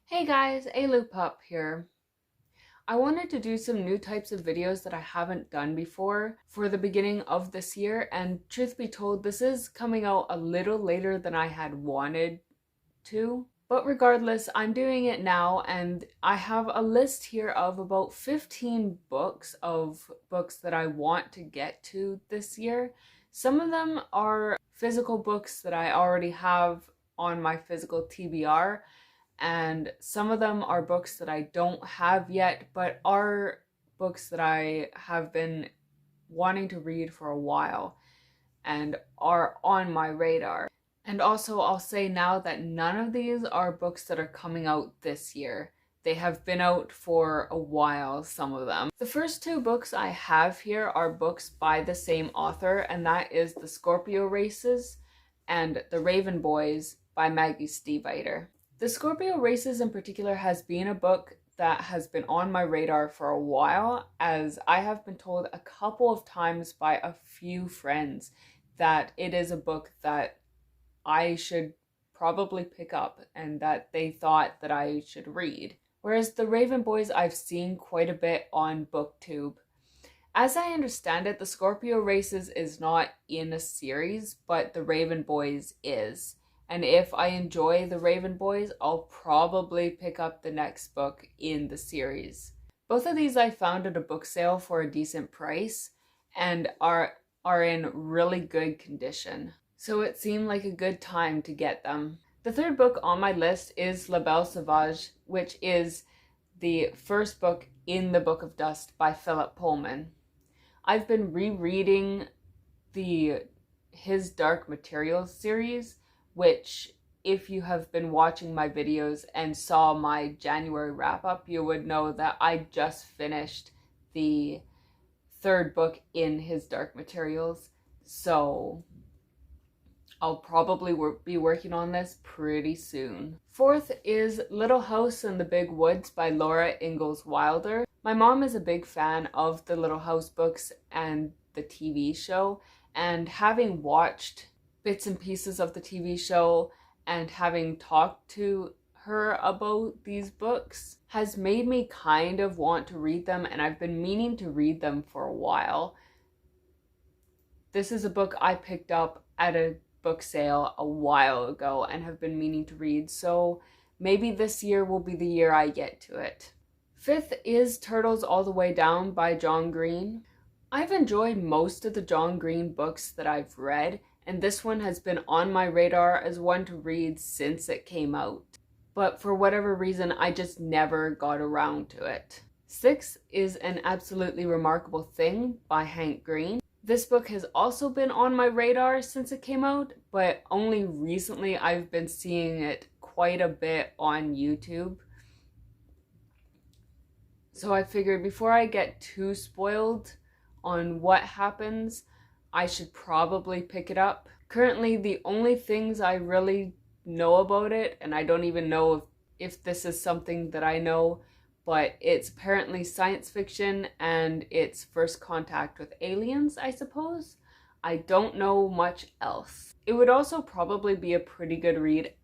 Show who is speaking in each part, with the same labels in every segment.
Speaker 1: Hey guys, Ailoupup here. I wanted to do some new types of videos that I haven't done before for the beginning of this year, and truth be told, this is coming out a little later than I had wanted to. But regardless, I'm doing it now, and I have a list here of about 15 books that I want to get to this year. Some of them are physical books that I already have on my physical TBR, and some of them are books that I don't have yet, but are books that I have been wanting to read for a while and are on my radar. And also, I'll say now that none of these are books that are coming out this year. They have been out for a while, some of them. The first two books I have here are books by the same author, and that is The Scorpio Races and The Raven Boys by Maggie Stiefvater. The Scorpio Races in particular has been a book that has been on my radar for a while, as I have been told a couple of times by a few friends that it is a book that I should probably pick up and that they thought that I should read. Whereas The Raven Boys I've seen quite a bit on BookTube. As I understand it, The Scorpio Races is not in a series, but The Raven Boys is. And if I enjoy The Raven Boys, I'll probably pick up the next book in the series. Both of these I found at a book sale for a decent price and are in really good condition. So it seemed like a good time to get them. The third book on my list is La Belle Sauvage, which is the first book in the Book of Dust by Philip Pullman. I've been rereading his Dark Materials series, which if you have been watching my videos and saw my January wrap-up, you would know that I just finished the third book in his Dark Materials. So I'll probably be working on this pretty soon. Fourth is Little House in the Big Woods by Laura Ingalls Wilder. My mom is a big fan of the Little House books and the TV show, and having watched bits and pieces of the TV show and having talked to her about these books has made me kind of want to read them, and I've been meaning to read them for a while. This is a book I picked up at a book sale a while ago and have been meaning to read, so maybe this year will be the year I get to it. Fifth is Turtles All the Way Down by John Green. I've enjoyed most of the John Green books that I've read, and this one has been on my radar as one to read since it came out. But for whatever reason, I just never got around to it. Sixth is An Absolutely Remarkable Thing by Hank Green. This book has also been on my radar since it came out, but only recently I've been seeing it quite a bit on YouTube. So I figured before I get too spoiled on what happens, I should probably pick it up. Currently, the only things I really know about it, and I don't even know if this is something that I know, but it's apparently science fiction and it's first contact with aliens, I suppose. I don't know much else. It would also probably be a pretty good read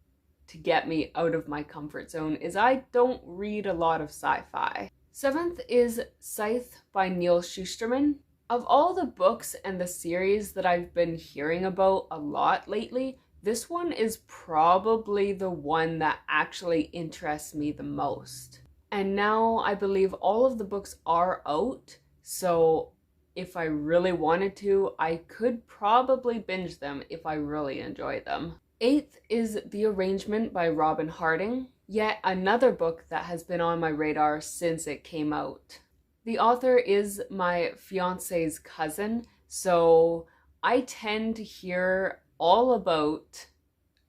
Speaker 1: to get me out of my comfort zone, as I don't read a lot of sci-fi. Seventh is Scythe by Neil Shusterman. Of all the books and the series that I've been hearing about a lot lately, this one is probably the one that actually interests me the most. And now I believe all of the books are out, so if I really wanted to, I could probably binge them if I really enjoy them. Eighth is The Arrangement by Robin Harding, yet another book that has been on my radar since it came out. The author is my fiance's cousin, so I tend to hear all about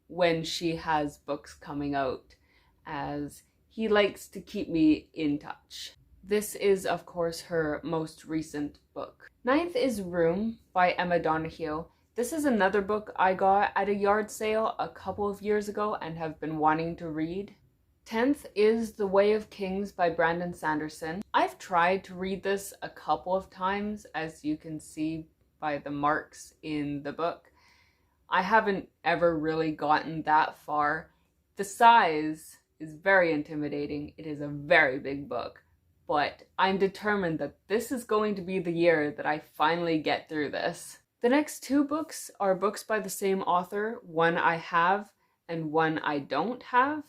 Speaker 1: when she has books coming out, as he likes to keep me in touch. This is, of course, her most recent book. Ninth is Room by Emma Donoghue. This is another book I got at a yard sale a couple of years ago and have been wanting to read. 10th is The Way of Kings by Brandon Sanderson. I've tried to read this a couple of times, as you can see by the marks in the book. I haven't ever really gotten that far. The size is very intimidating. It is a very big book, but I'm determined that this is going to be the year that I finally get through this. The next two books are books by the same author, one I have and one I don't have.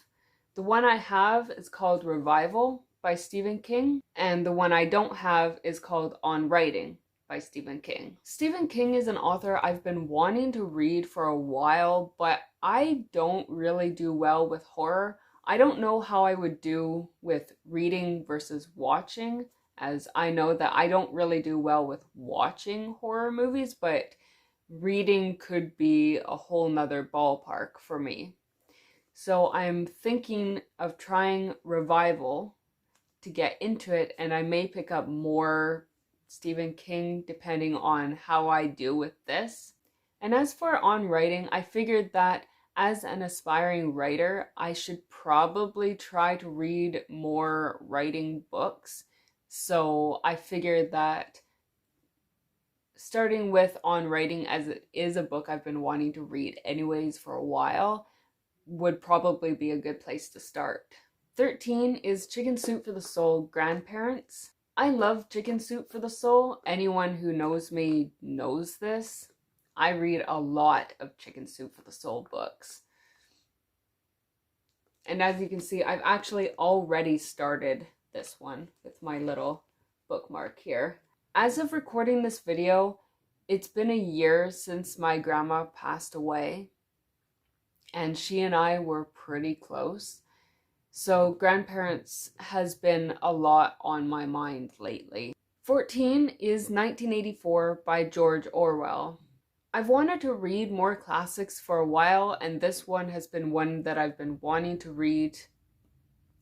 Speaker 1: The one I have is called Revival by Stephen King, and the one I don't have is called On Writing by Stephen King. Stephen King is an author I've been wanting to read for a while, but I don't really do well with horror. I don't know how I would do with reading versus watching, as I know that I don't really do well with watching horror movies, but reading could be a whole nother ballpark for me. So I'm thinking of trying Revival to get into it, and I may pick up more Stephen King depending on how I do with this. And as for On Writing, I figured that as an aspiring writer, I should probably try to read more writing books. So I figured that starting with On Writing, as it is a book I've been wanting to read anyways for a while, would probably be a good place to start. 13 is Chicken Soup for the Soul, Grandparents. I love Chicken Soup for the Soul. Anyone who knows me knows this. I read a lot of Chicken Soup for the Soul books. And as you can see, I've actually already started this one with my little bookmark here. As of recording this video, it's been a year since my grandma passed away, and she and I were pretty close. So Grandparents has been a lot on my mind lately. 14 is 1984 by George Orwell. I've wanted to read more classics for a while, and this one has been one that I've been wanting to read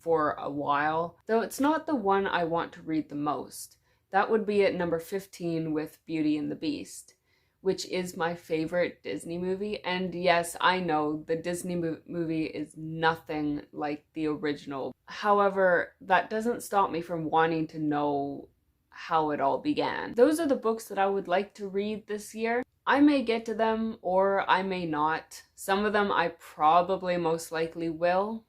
Speaker 1: for a while, though it's not the one I want to read the most. That would be at number 15 with Beauty and the Beast, which is my favorite Disney movie. And yes, I know the Disney movie is nothing like the original. However, that doesn't stop me from wanting to know how it all began. Those are the books that I would like to read this year. I may get to them or I may not. Some of them I probably most likely will.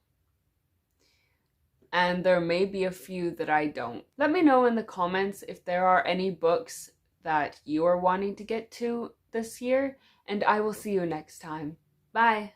Speaker 1: And there may be a few that I don't. Let me know in the comments if there are any books that you are wanting to get to this year, and I will see you next time. Bye!